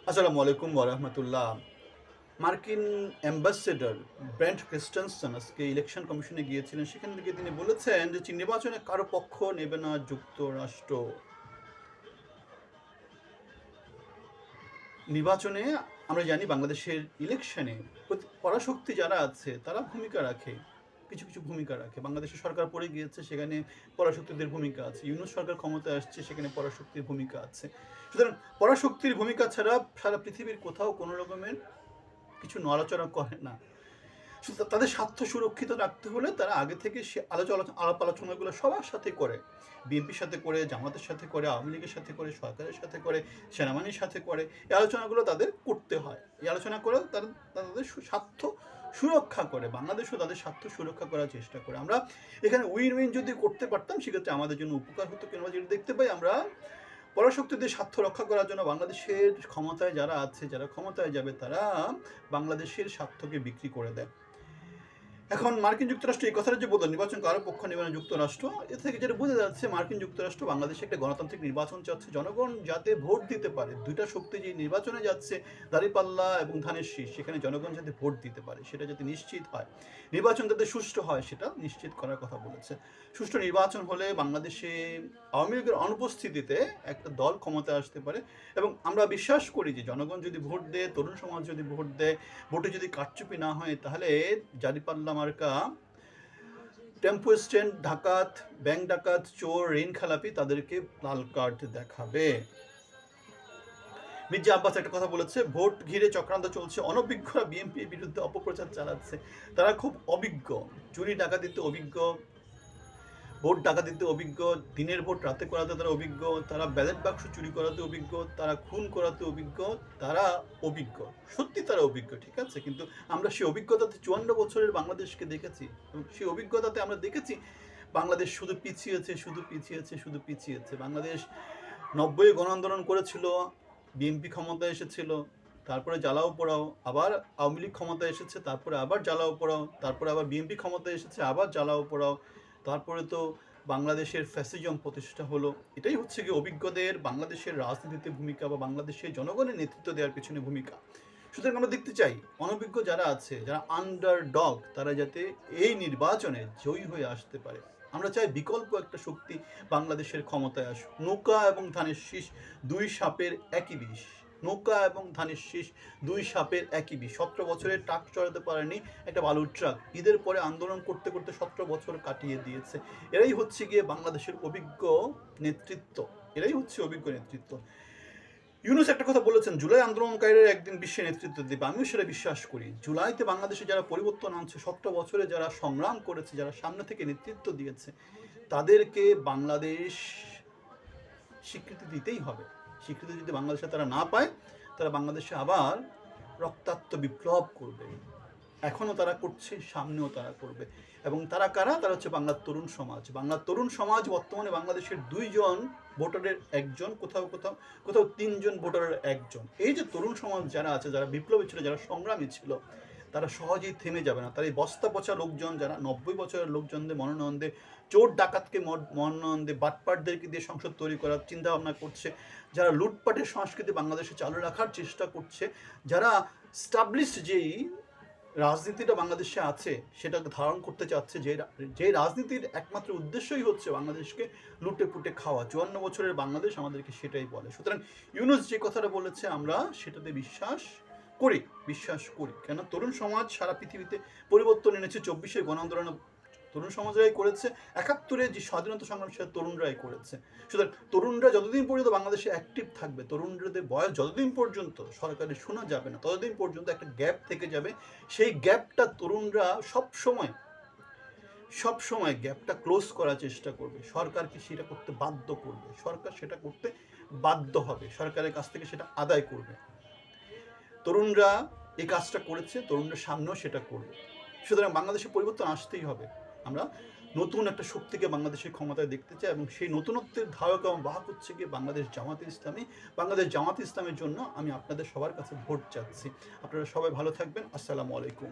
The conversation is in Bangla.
আসসালামু আলাইকুম ওরহমতুল্লাহ। মার্কিন অ্যাম্বাসেডর ব্রেন্ট ক্রিস্টেনসন আজকে ইলেকশন কমিশনে গিয়েছিলেন। সেখান থেকে তিনি বলেছেন যে নির্বাচনে কারো পক্ষ নেবে না যুক্তরাষ্ট্র। নির্বাচনে আমরা জানি বাংলাদেশের ইলেকশনে পরাশক্তি যারা আছে তারা ভূমিকা রাখে, কিছু কিছু ভূমিকা রাখে। বাংলাদেশের সরকার পড়ে গিয়েছে, সেখানে পরাশক্তিদের ভূমিকা আছে। ইউনূস সরকার ক্ষমতায় আসছে, সেখানে পরাশক্তির ভূমিকা আছে। সুতরাং পরাশক্তির ভূমিকা ছাড়া সারা পৃথিবীর কোথাও কোনো রকমের কিছু নড়াচড়া করে না। তাদের স্বার্থ সুরক্ষিত রাখতে হলে তারা আগে থেকে সে আলাপ আলোচনাগুলো সবার সাথে করে, বিএনপির সাথে করে, জামাতের সাথে করে, আওয়ামী লীগের সাথে করে, সরকারের সাথে করে, সেনাবাহিনীর সাথে করে। এই আলোচনাগুলো তাদের করতে হয়। এই আলোচনা করে তারা তাদের স্বার্থ সুরক্ষা করে, বাংলাদেশও তাদের স্বার্থ সুরক্ষা করার চেষ্টা করে। আমরা এখানে উইন উইন যদি করতে পারতাম সেক্ষেত্রে আমাদের জন্য উপকার হতো। কেন যেটা দেখতে পাই আমরা, পরাশক্তিদের স্বার্থ রক্ষা করার জন্য বাংলাদেশের ক্ষমতায় যারা আছে, যারা ক্ষমতায় যাবে, তারা বাংলাদেশের স্বার্থকে বিক্রি করে দেয়। এখন মার্কিন যুক্তরাষ্ট্র এই কথাটা যে বলল নির্বাচন কারো পক্ষ নেবে না যুক্তরাষ্ট্র, এ থেকে যেটা বোঝা যাচ্ছে মার্কিন যুক্তরাষ্ট্র বাংলাদেশে একটা গণতান্ত্রিক নির্বাচন চাচ্ছে, জনগণ যাতে ভোট দিতে পারে। দুইটা শক্তি যে নির্বাচনে যাচ্ছে, দাঁড়িপাল্লা এবং ধানের শীষ, সেখানে জনগণ যাতে ভোট দিতে পারে সেটা যাতে নিশ্চিত হয়, নির্বাচন যাতে সুষ্ঠু হয় সেটা নিশ্চিত করার কথা বলেছে। সুষ্ঠু নির্বাচন হলে বাংলাদেশে আওয়ামী লীগের অনুপস্থিতিতে একটা দল ক্ষমতায় আসতে পারে। এবং আমরা বিশ্বাস করি যে জনগণ যদি ভোট দেয়, তরুণ সমাজ যদি ভোট দেয়, ভোটে যদি কারচুপি না হয়, তাহলে দাঁড়িপাল্লা মার্কা টেম্পো স্ট্যান্ড ডাকাত, ব্যাংক ডাকাত, চোর, ঋণ খেলাপি তাদেরকে লাল কার্ড দেখাবে। মির্জা আব্বাস একটা কথা বলেছে, ভোট ঘিরে চক্রান্ত চলছে, অনভিজ্ঞরা বিএনপির বিরুদ্ধে অপপ্রচার চালাচ্ছে। তারা খুব অভিজ্ঞ, চুরি ডাকাতিতে অভিজ্ঞ, ভোট ডাকাতিতে অভিজ্ঞ, দিনের ভোট রাতে করাতে তারা অভিজ্ঞ, তারা ব্যালট বাক্স চুরি করাতে অভিজ্ঞ, তারা খুন করাতে অভিজ্ঞ, তারা অভিজ্ঞ, সত্যি তারা অভিজ্ঞ, ঠিক আছে। কিন্তু আমরা সেই অভিজ্ঞতাতে 54 বছরের বাংলাদেশকে দেখেছি, এবং সেই অভিজ্ঞতাতে আমরা দেখেছি বাংলাদেশ শুধু পিছিয়েছে, শুধু পিছিয়েছে, শুধু পিছিয়েছে। বাংলাদেশ 90-এ গণ আন্দোলন করেছিল, বিএনপি ক্ষমতায় এসেছিল, তারপরে জ্বালাও পোড়াও, আবার আওয়ামী লীগ ক্ষমতায় এসেছে, তারপরে আবার জ্বালাও পোড়াও, তারপরে আবার বিএনপি ক্ষমতায় এসেছে, আবার জ্বালাও পোড়াও, তারপরে তো বাংলাদেশের ফ্যাসিজম প্রতিষ্ঠা হলো। এটাই হচ্ছে কি অভিজ্ঞদের বাংলাদেশের রাজনীতিতে ভূমিকা, বা বাংলাদেশের জনগণের নেতৃত্ব দেওয়ার পিছনে ভূমিকা। সুতরাং আমরা দেখতে চাই অনভিজ্ঞ যারা আছে, যারা আন্ডার ডগ, তারা যাতে এই নির্বাচনে জয়ী হয়ে আসতে পারে। আমরা চাই বিকল্প একটা শক্তি বাংলাদেশের ক্ষমতায় আসুক। নৌকা এবং ধানের শীষ দুই সাপের একই বিষ। নৌকা এবং ধানের শীষ দুই সাপের একই বিষ। 17 বছরের ট্রাক চড়াতে পারেনি একটা বালুর ট্রাক, ঈদের পরে আন্দোলন করতে করতে 17 বছর কাটিয়ে দিয়েছে। এরাই হচ্ছে গিয়ে বাংলাদেশের অভিজ্ঞ নেতৃত্ব, এরাই হচ্ছে অভিজ্ঞ নেতৃত্ব। ইউনূস একটা কথা বলেছেন, জুলাই আন্দোলনকারীরা একদিন বিশ্বে নেতৃত্ব দেবে। আমিও সেটা বিশ্বাস করি। জুলাইতে বাংলাদেশে যারা পরিবর্তন আনছে, 17 বছরে যারা সংগ্রাম করেছে, যারা সামনে থেকে নেতৃত্ব দিয়েছে, তাদেরকে বাংলাদেশ স্বীকৃতি দিতেই হবে। স্বীকৃতি যদি বাংলাদেশে তারা না পায়, তারা বাংলাদেশে আবার রক্তাক্ত বিপ্লব করবে। এখনও তারা করছে, সামনেও তারা করবে। এবং তারা কারা? তারা হচ্ছে বাংলার তরুণ সমাজ। বাংলার তরুণ সমাজ বর্তমানে বাংলাদেশের 2 জন ভোটারের একজন, কোথাও কোথাও কোথাও 3 জন ভোটারের একজন। এই যে তরুণ সমাজ যারা আছে, যারা বিপ্লবী ছিল, যারা সংগ্রামী ছিল, তারা সহজেই থেমে যাবে না। তারা এই বস্তা পচা লোকজন, যারা 90 বছরের লোকজনদের মনোনয়ন দিয়ে, চোর ডাকাতকে মনোনয়ন দিয়ে, বাটপাটদেরকে দিয়ে সংসদ তৈরি করার চিন্তা ভাবনা করছে, যারা লুটপাটের সংস্কৃতি বাংলাদেশে চালু রাখার চেষ্টা করছে, যারা স্টাবলিশড যেই রাজনীতিটা বাংলাদেশে আছে সেটাকে ধারণ করতে চাচ্ছে, যে রাজনীতির একমাত্র উদ্দেশ্যই হচ্ছে বাংলাদেশকে লুটে পুটে খাওয়া। 54 বছরের বাংলাদেশ আমাদেরকে সেটাই বলে। সুতরাং ইউনূস যে কথাটা বলেছে আমরা সেটাতে বিশ্বাস করি। কেন? তরুণ সমাজ সারা পৃথিবীতে পরিবর্তন এনেছে। 24-এর গণ আন্দোলন তরুণ সমাজরাই করেছে, 71-এ যে স্বাধীনতা সংগ্রাম সেটা তরুণরাই করেছে। সুতরাং তরুণরা যতদিন পর্যন্ত বাংলাদেশে অ্যাক্টিভ থাকবে, তরুণদের বয়স যতদিন পর্যন্ত সরকারে শোনা যাবে না, ততদিন পর্যন্ত একটা গ্যাপ থেকে যাবে। সেই গ্যাপটা তরুণরা সবসময় গ্যাপটা ক্লোজ করার চেষ্টা করবে। সরকারকে সেটা করতে বাধ্য করবে, সরকার সেটা করতে বাধ্য হবে, সরকারের কাছ থেকে সেটা আদায় করবে। তরুণরা এই কাজটা করেছে, তরুণরা সামনেও সেটা করবে। সুতরাং বাংলাদেশে পরিবর্তন আসতেই হবে। আমরা নতুন একটা শক্তিকে বাংলাদেশের ক্ষমতায় দেখতে চাই, এবং সেই নতুনত্বের ধারক এবং বাহক হচ্ছে গিয়ে বাংলাদেশ জামাতে ইসলামী। বাংলাদেশ জামাতে ইসলামের জন্য আমি আপনাদের সবার কাছে ভোট চাচ্ছি। আপনারা সবাই ভালো থাকবেন। আসসালামু আলাইকুম।